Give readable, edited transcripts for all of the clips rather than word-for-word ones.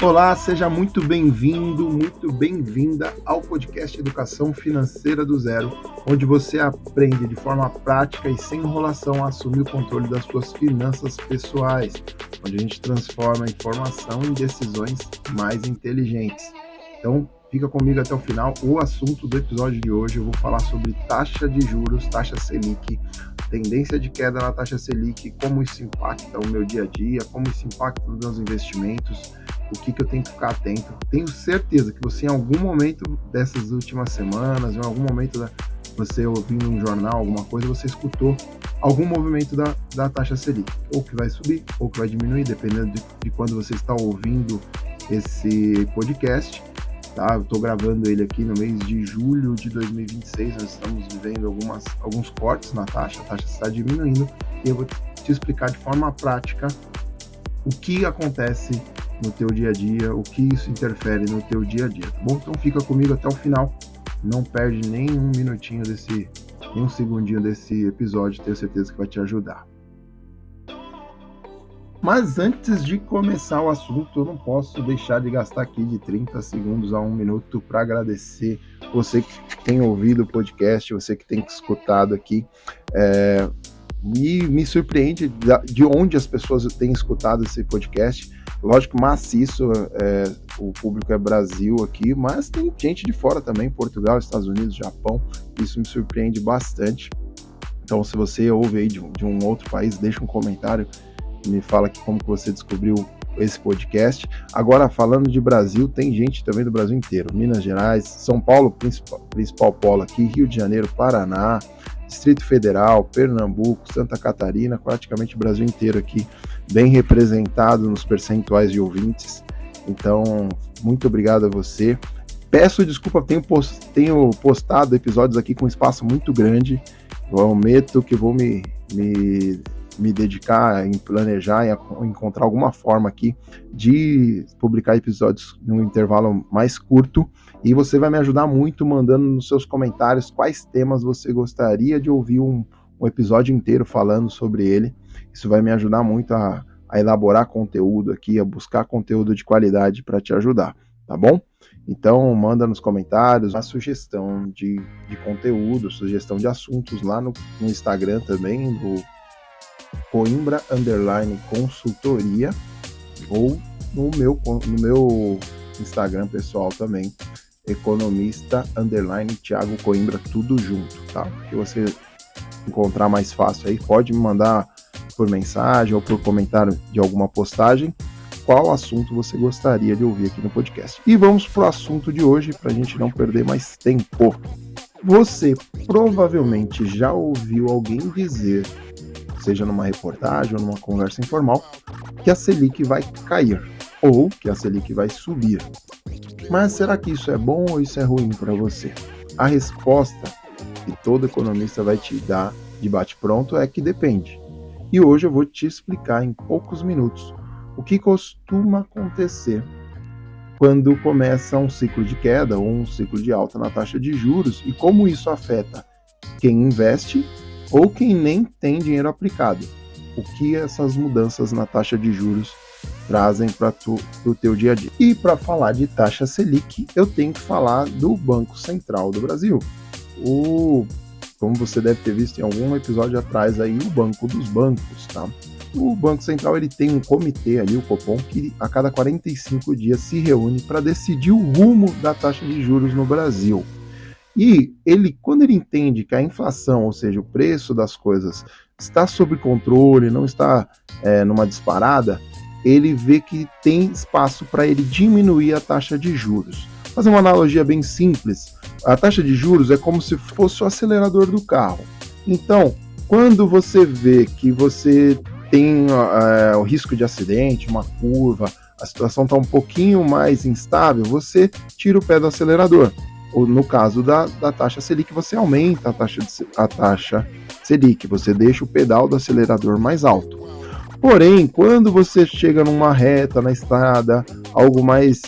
Olá, seja muito bem-vindo, muito bem-vinda ao podcast Educação Financeira do Zero, onde você aprende de forma prática e sem enrolação a assumir o controle das suas finanças pessoais, onde a gente transforma a informação em decisões mais inteligentes. Então, fica comigo até o final. O assunto do episódio de hoje, eu vou falar sobre taxa de juros, taxa Selic, tendência de queda na taxa Selic, como isso impacta o meu dia a dia, como isso impacta os meus investimentos, o que eu tenho que ficar atento. Tenho certeza que você, em algum momento dessas últimas semanas, em algum momento você ouvindo um jornal, alguma coisa, você escutou algum movimento da taxa Selic, ou que vai subir, ou que vai diminuir, dependendo de quando você está ouvindo esse podcast. Tá? Eu estou gravando ele aqui no mês de julho de 2026, nós estamos vivendo alguns cortes na taxa, a taxa está diminuindo, e eu vou te explicar de forma prática o que acontece no teu dia a dia, o que isso interfere no teu dia a dia, tá bom? Então fica comigo até o final, não perde nem um minutinho nem um segundinho desse episódio, tenho certeza que vai te ajudar. Mas antes de começar o assunto, eu não posso deixar de gastar aqui de 30 segundos a 1 minuto para agradecer você que tem ouvido o podcast, você que tem escutado aqui. Me surpreende de onde as pessoas têm escutado esse podcast. Lógico, maciço, o público é Brasil aqui, mas tem gente de fora também, Portugal, Estados Unidos, Japão. Isso me surpreende bastante. Então, se você ouve aí de um outro país, deixa um comentário, me fala aqui como que você descobriu esse podcast. Agora, falando de Brasil, tem gente também do Brasil inteiro. Minas Gerais, São Paulo, principal polo aqui, Rio de Janeiro, Paraná, Distrito Federal, Pernambuco, Santa Catarina, praticamente o Brasil inteiro aqui, bem representado nos percentuais de ouvintes. Então, muito obrigado a você. Peço desculpa, tenho postado episódios aqui com espaço muito grande. Eu prometo que vou me dedicar em planejar, em encontrar alguma forma aqui de publicar episódios num intervalo mais curto, e você vai me ajudar muito mandando nos seus comentários quais temas você gostaria de ouvir um episódio inteiro falando sobre ele. Isso vai me ajudar muito a elaborar conteúdo aqui, a buscar conteúdo de qualidade para te ajudar, tá bom? Então manda nos comentários a sugestão de conteúdo, sugestão de assuntos lá no Instagram também, do Coimbra _consultoria, ou no meu Instagram pessoal também, economista _Thiago Coimbra, tudo junto, tá? Que você encontrar mais fácil aí, pode me mandar por mensagem ou por comentário de alguma postagem qual assunto você gostaria de ouvir aqui no podcast. E vamos pro assunto de hoje, pra gente não perder mais tempo. Você provavelmente já ouviu alguém dizer, seja numa reportagem ou numa conversa informal, que a Selic vai cair ou que a Selic vai subir. Mas será que isso é bom ou isso é ruim para você? A resposta que todo economista vai te dar de bate-pronto é que depende. E hoje eu vou te explicar em poucos minutos o que costuma acontecer quando começa um ciclo de queda ou um ciclo de alta na taxa de juros e como isso afeta quem investe ou quem nem tem dinheiro aplicado. O que essas mudanças na taxa de juros trazem para o teu dia a dia. E para falar de taxa Selic, eu tenho que falar do Banco Central do Brasil. Como você deve ter visto em algum episódio atrás aí, o Banco dos Bancos, tá? O Banco Central ele tem um comitê ali, o Copom, que a cada 45 dias se reúne para decidir o rumo da taxa de juros no Brasil. E quando ele entende que a inflação, ou seja, o preço das coisas, está sob controle, não está numa disparada, ele vê que tem espaço para ele diminuir a taxa de juros. Vou fazer uma analogia bem simples. A taxa de juros é como se fosse o acelerador do carro. Então, quando você vê que você tem o risco de acidente, uma curva, a situação está um pouquinho mais instável, você tira o pé do acelerador. Ou no caso da taxa Selic, você aumenta a taxa Selic, você deixa o pedal do acelerador mais alto. Porém, quando você chega numa reta na estrada, algo mais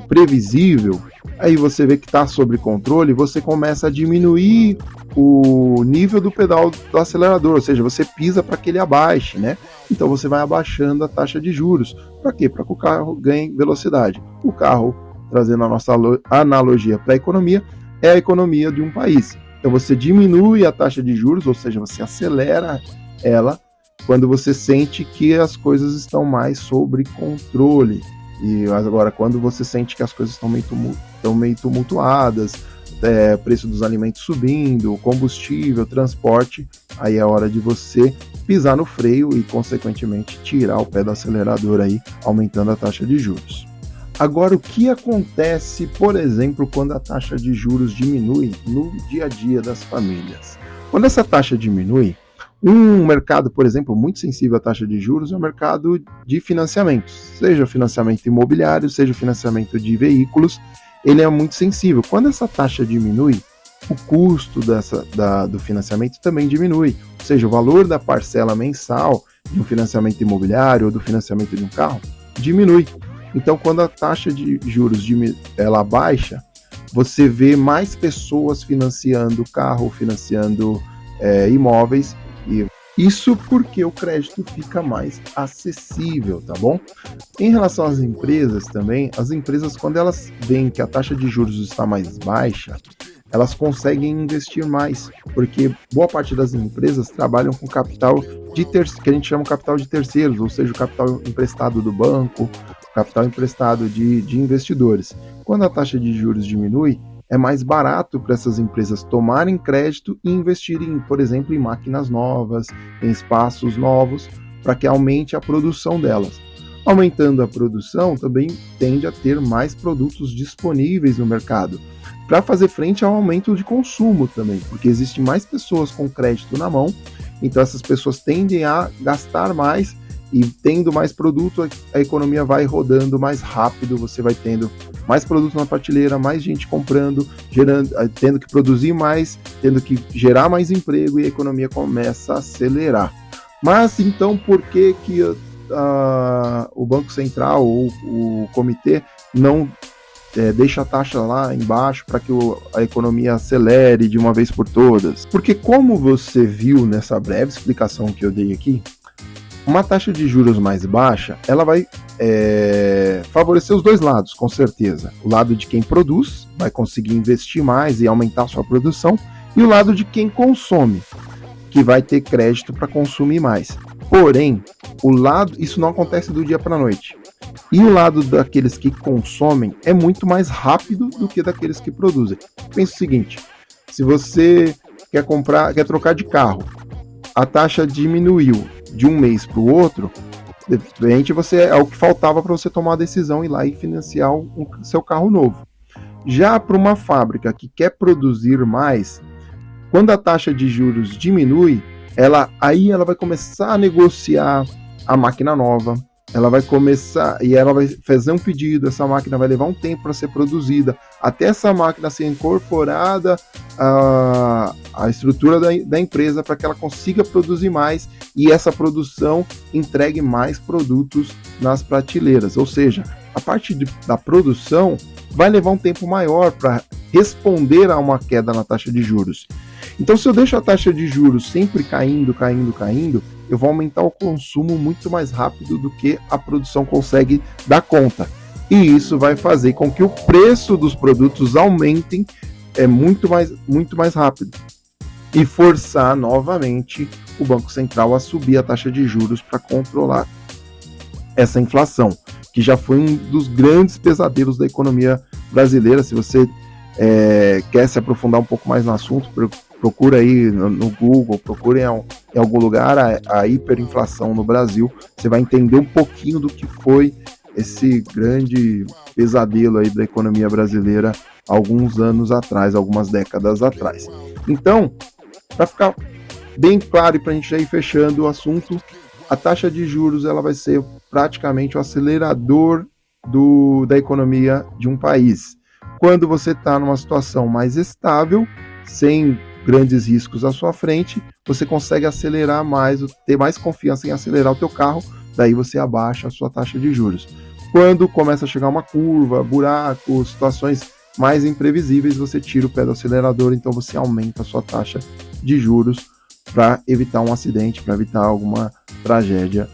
previsível, aí você vê que está sob controle, você começa a diminuir o nível do pedal do acelerador, ou seja, você pisa para que ele abaixe, né? Então você vai abaixando a taxa de juros. Para quê? Para que o carro ganhe velocidade. O carro, trazendo a nossa analogia para a economia, é a economia de um país. Então você diminui a taxa de juros, ou seja, você acelera ela quando você sente que as coisas estão mais sob controle. E agora, quando você sente que as coisas estão meio tumultuadas, preço dos alimentos subindo, combustível, transporte, aí é hora de você pisar no freio e, consequentemente, tirar o pé do acelerador aí, aumentando a taxa de juros. Agora, o que acontece, por exemplo, quando a taxa de juros diminui no dia a dia das famílias? Quando essa taxa diminui, um mercado, por exemplo, muito sensível à taxa de juros é o mercado de financiamentos, seja financiamento imobiliário, seja financiamento de veículos, ele é muito sensível. Quando essa taxa diminui, o custo do financiamento também diminui, ou seja, o valor da parcela mensal de um financiamento imobiliário ou do financiamento de um carro diminui. Então, quando a taxa de juros ela baixa, você vê mais pessoas financiando carro, financiando imóveis, e isso porque o crédito fica mais acessível, tá bom? Em relação às empresas também, as empresas, quando elas veem que a taxa de juros está mais baixa, elas conseguem investir mais, porque boa parte das empresas trabalham com capital que a gente chama de capital de terceiros, ou seja, o capital emprestado do banco, capital emprestado de investidores. Quando a taxa de juros diminui, é mais barato para essas empresas tomarem crédito e investirem, por exemplo, em máquinas novas, em espaços novos, para que aumente a produção delas. Aumentando a produção, também tende a ter mais produtos disponíveis no mercado, para fazer frente ao aumento de consumo também, porque existem mais pessoas com crédito na mão, então essas pessoas tendem a gastar mais, e tendo mais produto, a economia vai rodando mais rápido, você vai tendo mais produto na prateleira, mais gente comprando, tendo que produzir mais, tendo que gerar mais emprego, e a economia começa a acelerar. Mas então, por que o Banco Central ou o comitê não deixa a taxa lá embaixo para que a economia acelere de uma vez por todas? Porque, como você viu nessa breve explicação que eu dei aqui, uma taxa de juros mais baixa, ela vai favorecer os dois lados, com certeza. O lado de quem produz, vai conseguir investir mais e aumentar a sua produção, e o lado de quem consome, que vai ter crédito para consumir mais. Porém, isso não acontece do dia para a noite. E o lado daqueles que consomem é muito mais rápido do que daqueles que produzem. Pensa o seguinte, se você quer trocar de carro, a taxa diminuiu de um mês para o outro, de repente é o que faltava para você tomar a decisão, ir lá e financiar seu carro novo. Já para uma fábrica que quer produzir mais, quando a taxa de juros diminui, ela vai começar a negociar a máquina nova, ela vai fazer um pedido, essa máquina vai levar um tempo para ser produzida, até essa máquina ser incorporada à estrutura da empresa para que ela consiga produzir mais e essa produção entregue mais produtos nas prateleiras. Ou seja, a parte da produção vai levar um tempo maior para responder a uma queda na taxa de juros. Então, se eu deixo a taxa de juros sempre caindo, eu vou aumentar o consumo muito mais rápido do que a produção consegue dar conta. E isso vai fazer com que o preço dos produtos aumentem muito mais rápido. E forçar novamente o Banco Central a subir a taxa de juros para controlar essa inflação, que já foi um dos grandes pesadelos da economia brasileira. Se você quer se aprofundar um pouco mais no assunto, procura aí no Google, procura em algum lugar a hiperinflação no Brasil, você vai entender um pouquinho do que foi esse grande pesadelo aí da economia brasileira alguns anos atrás, algumas décadas atrás. Então, para ficar bem claro e para a gente já ir fechando o assunto, a taxa de juros ela vai ser praticamente o acelerador da economia de um país. Quando você está numa situação mais estável, sem grandes riscos à sua frente, você consegue acelerar mais, ter mais confiança em acelerar o teu carro, daí você abaixa a sua taxa de juros. Quando começa a chegar uma curva, buraco, situações mais imprevisíveis, você tira o pé do acelerador, então você aumenta a sua taxa de juros para evitar um acidente, para evitar alguma tragédia.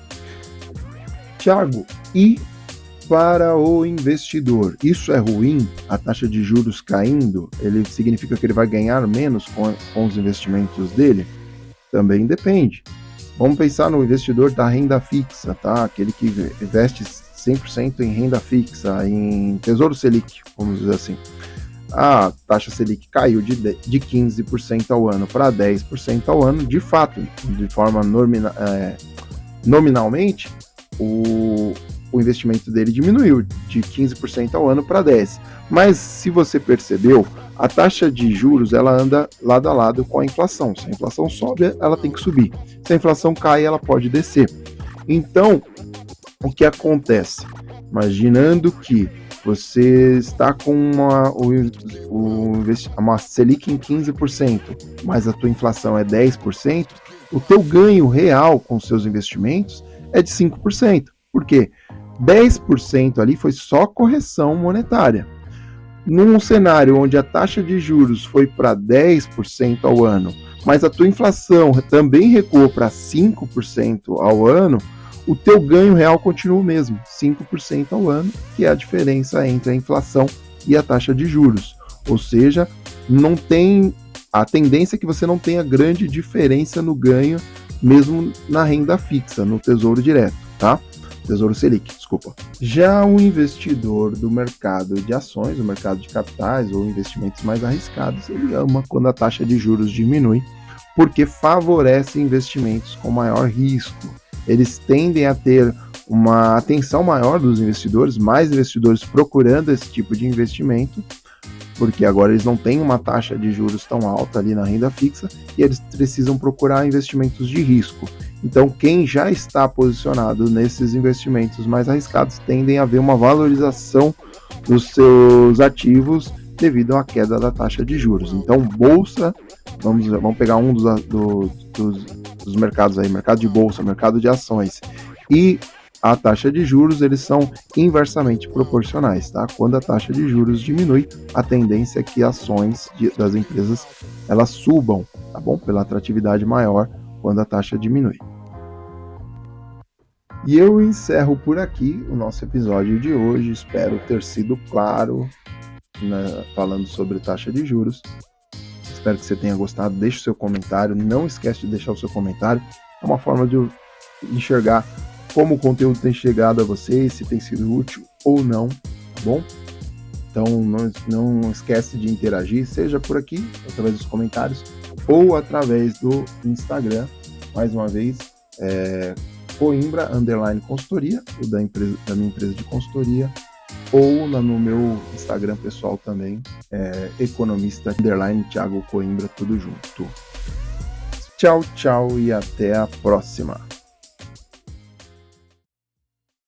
Tiago, e para o investidor, isso é ruim? A taxa de juros caindo, ele significa que ele vai ganhar menos com os investimentos dele? Também depende. Vamos pensar no investidor da renda fixa, tá? Aquele que investe 100% em renda fixa, em Tesouro Selic, vamos dizer assim. A taxa Selic caiu de 15% ao ano para 10% ao ano, de fato, de forma nominalmente, o investimento dele diminuiu de 15% ao ano para 10%. Mas se você percebeu, a taxa de juros ela anda lado a lado com a inflação. Se a inflação sobe, ela tem que subir. Se a inflação cai, ela pode descer. Então, o que acontece? Imaginando que você está com uma Selic em 15%, mas a tua inflação é 10%, o teu ganho real com seus investimentos é de 5%. Por quê? 10% ali foi só correção monetária. Num cenário onde a taxa de juros foi para 10% ao ano, mas a tua inflação também recuou para 5% ao ano, o teu ganho real continua o mesmo, 5% ao ano, que é a diferença entre a inflação e a taxa de juros. Ou seja, não tem a tendência é que você não tenha grande diferença no ganho, mesmo na renda fixa, no Tesouro Direto, tá? Tesouro Selic, desculpa. Já o investidor do mercado de ações, o mercado de capitais ou investimentos mais arriscados, ele ama quando a taxa de juros diminui, porque favorece investimentos com maior risco. Eles tendem a ter uma atenção maior dos investidores, mais investidores procurando esse tipo de investimento, porque agora eles não têm uma taxa de juros tão alta ali na renda fixa e eles precisam procurar investimentos de risco. Então, quem já está posicionado nesses investimentos mais arriscados tendem a ver uma valorização dos seus ativos devido à queda da taxa de juros. Então, bolsa, vamos pegar um dos mercados aí, mercado de bolsa, mercado de ações e a taxa de juros, eles são inversamente proporcionais, tá? Quando a taxa de juros diminui, a tendência é que ações das empresas elas subam, tá bom? Pela atratividade maior quando a taxa diminui. E eu encerro por aqui o nosso episódio de hoje. Espero ter sido claro, né, falando sobre taxa de juros. Espero que você tenha gostado. Deixe o seu comentário. Não esquece de deixar o seu comentário. É uma forma de enxergar como o conteúdo tem chegado a vocês, se tem sido útil ou não, tá bom? Então não esquece de interagir, seja por aqui, através dos comentários, ou através do Instagram, mais uma vez, Coimbra_consultoria, o da minha empresa de consultoria, ou no meu Instagram pessoal também, economista_Thiago Coimbra, tudo junto. Tchau, tchau e até a próxima!